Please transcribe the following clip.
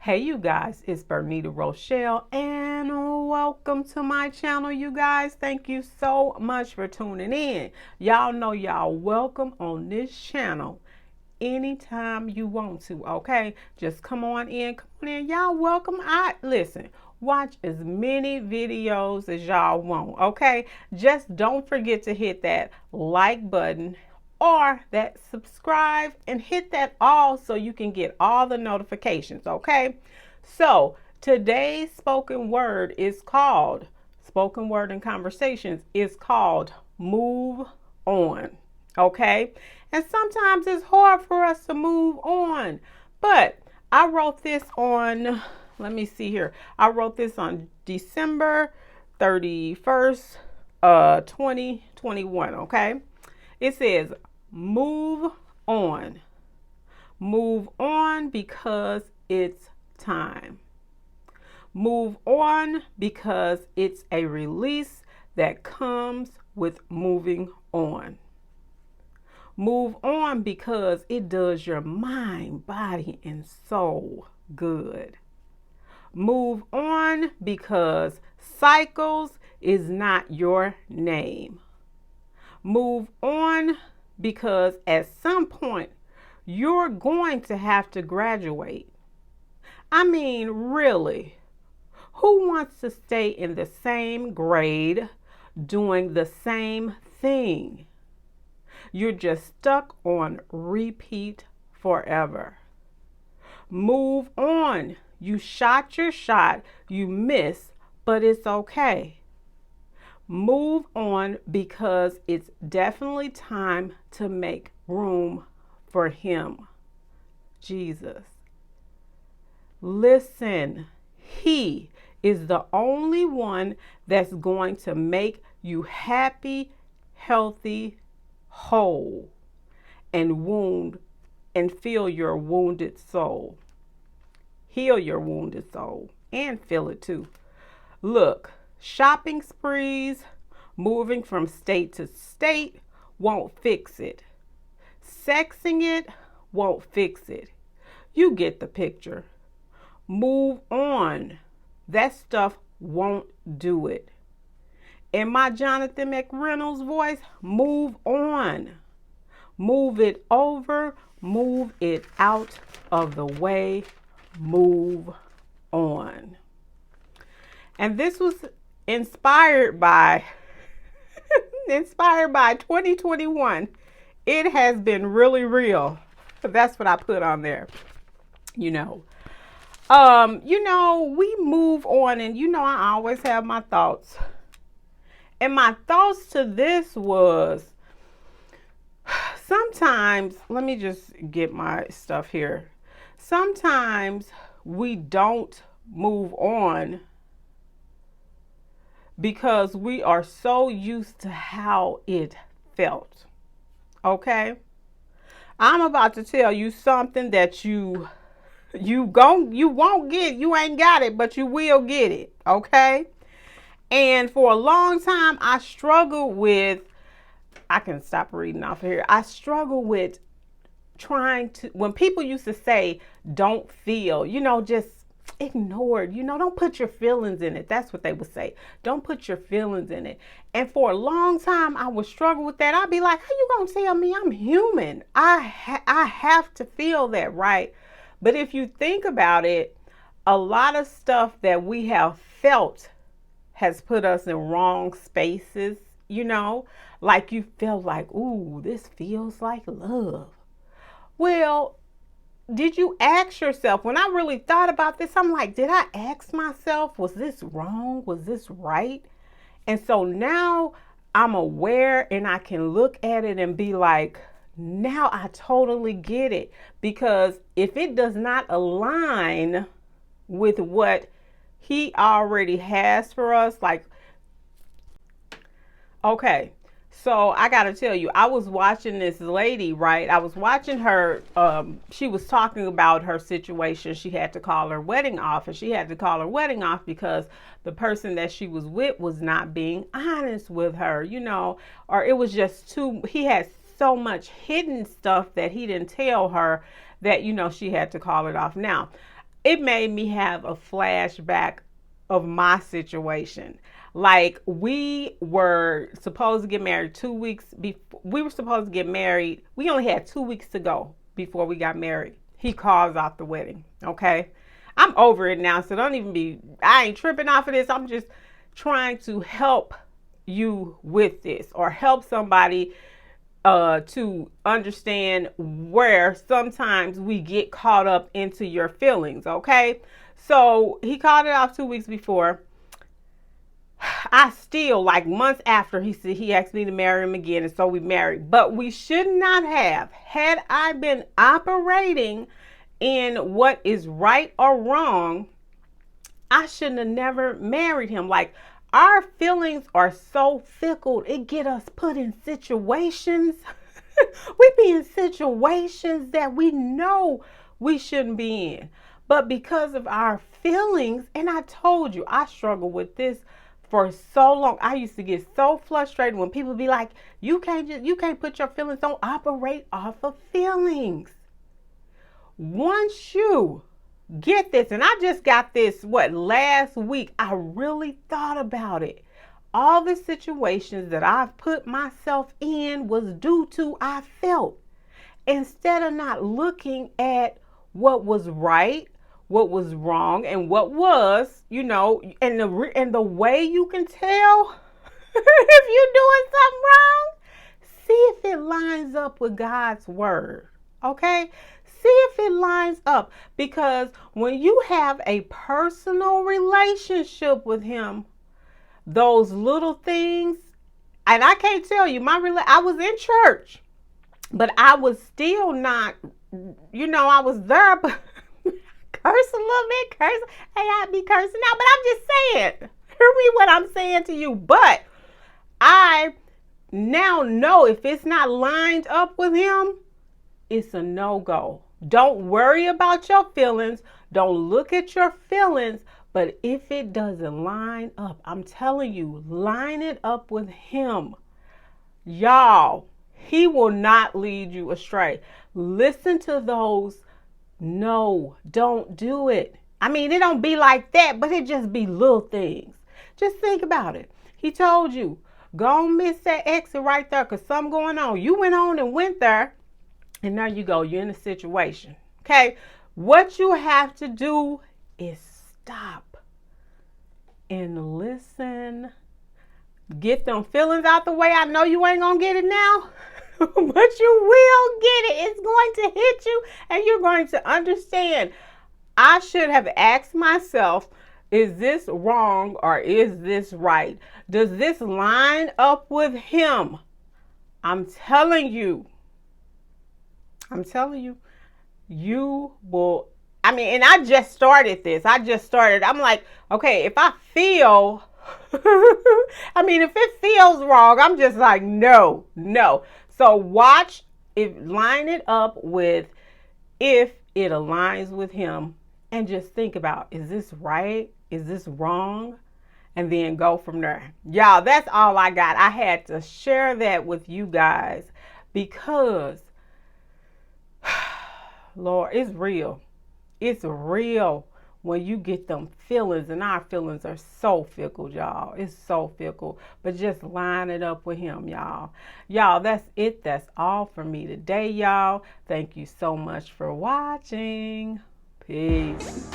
Hey you guys, it's Bernita Rochelle and welcome to my channel, you guys. Thank you so much for tuning in. Y'all know y'all welcome on this channel anytime you want to, okay? Just come on in. Y'all welcome. Listen, watch as many videos as y'all want, okay? Just don't forget to hit that like button or that subscribe and hit that all so you can get all the notifications, okay? So today's spoken word and conversations is called move on, okay? And sometimes it's hard for us to move on, but I wrote this on, let me see here. I wrote this on December 31st, 2021, okay? It says, move on. Move on because it's time. Move on because it's a release that comes with moving on. Move on because it does your mind, body, and soul good. Move on because cycles is not your name. Move on because at some point you're going to have to graduate. I mean, really, who wants to stay in the same grade doing the same thing? You're just stuck on repeat forever. Move on. You shot your shot, you missed, but it's okay. Move on because it's definitely time to make room for him, Jesus. Listen, he is the only one that's going to make you happy, healthy, whole, and feel your wounded soul. Heal your wounded soul and feel it too. Look, shopping sprees, moving from state to state won't fix it. Sexing it won't fix it. You get the picture. Move on. That stuff won't do it. In my Jonathan McReynolds voice, move on. Move it over. Move it out of the way. Move on. And this was inspired by 2021. It has been really real. That's what I put on there. We move on, and I always have my thoughts. And my thoughts to this was, sometimes, let me just get my stuff here. Sometimes we don't move on because we are so used to how it felt. Okay? I'm about to tell you something that you won't get. You ain't got it, but you will get it. Okay? And for a long time, I struggled with, I can stop reading off here. I struggle with trying to, when people used to say, don't feel, just ignore it. Don't put your feelings in it. That's what they would say. Don't put your feelings in it. And for a long time, I would struggle with that. I'd be like, how you going to tell me I'm human? I have to feel that, right? But if you think about it, a lot of stuff that we have felt has put us in wrong spaces, like you feel like, ooh, this feels like love. Well, did you ask yourself, when I really thought about this, I'm like, did I ask myself, was this wrong? Was this right? And so now I'm aware and I can look at it and be like, now I totally get it. Because if it does not align with what he already has for us, like, okay. So I got to tell you, I was watching this lady, right? I was watching her. She was talking about her situation. She had to call her wedding off, and she had to call her wedding off because the person that she was with was not being honest with her, or it was just he had so much hidden stuff that he didn't tell her that, she had to call it off. Now, it made me have a flashback of my situation. Like, we were supposed to get married 2 weeks before. We were supposed to get married. We only had 2 weeks to go before we got married. He calls off the wedding. Okay. I'm over it now. So don't even be, I ain't tripping off of this. I'm just trying to help you with this, or help somebody to understand where sometimes we get caught up into your feelings. Okay. So he called it off 2 weeks before. I still, like months after, he said he asked me to marry him again, and so we married. But we should not have. Had I been operating in what is right or wrong, I shouldn't have never married him. Like, our feelings are so fickle. It get us put in situations. We be in situations that we know we shouldn't be in. But because of our feelings, and I told you, I struggle with this for so long. I used to get so frustrated when people be like, you can't put your feelings, don't operate off of feelings. Once you get this, and I just got this, last week, I really thought about it. All the situations that I've put myself in was due to I felt. Instead of not looking at what was right, what was wrong, and what was, and the way you can tell if you're doing something wrong, see if it lines up with God's word. Okay? See if it lines up, because when you have a personal relationship with him, those little things, and I can't tell you, I was in church, but I was still not, I was there, but curse a little bit, curse. Hey, I be cursing now, but I'm just saying, hear me what I'm saying to you. But I now know if it's not lined up with him, it's a no-go. Don't worry about your feelings. Don't look at your feelings. But if it doesn't line up, I'm telling you, line it up with him. Y'all, he will not lead you astray. Listen to those. No, don't do it. I mean, it don't be like that, but it just be little things. Just think about it. He told you, go and miss that exit right there because something going on. You went on and went there, and there you go. You're in a situation. Okay? What you have to do is stop and listen. Get them feelings out the way. I know you ain't going to get it now, but you will get it. It's going to hit you, and you're going to understand. I should have asked myself, is this wrong or is this right? Does this line up with him? I'm telling you, you will. I mean, and I just started this. I'm like, okay, if I feel, if it feels wrong, I'm just like, no. So watch it, line it up with if it aligns with him, and just think about, is this right? Is this wrong? And then go from there. Y'all, that's all I got. I had to share that with you guys because, Lord, it's real. It's real when you get them feelings, and our feelings are so fickle, y'all. It's so fickle. But just line it up with him, y'all. Y'all, that's it. That's all for me today, y'all. Thank you so much for watching. Peace.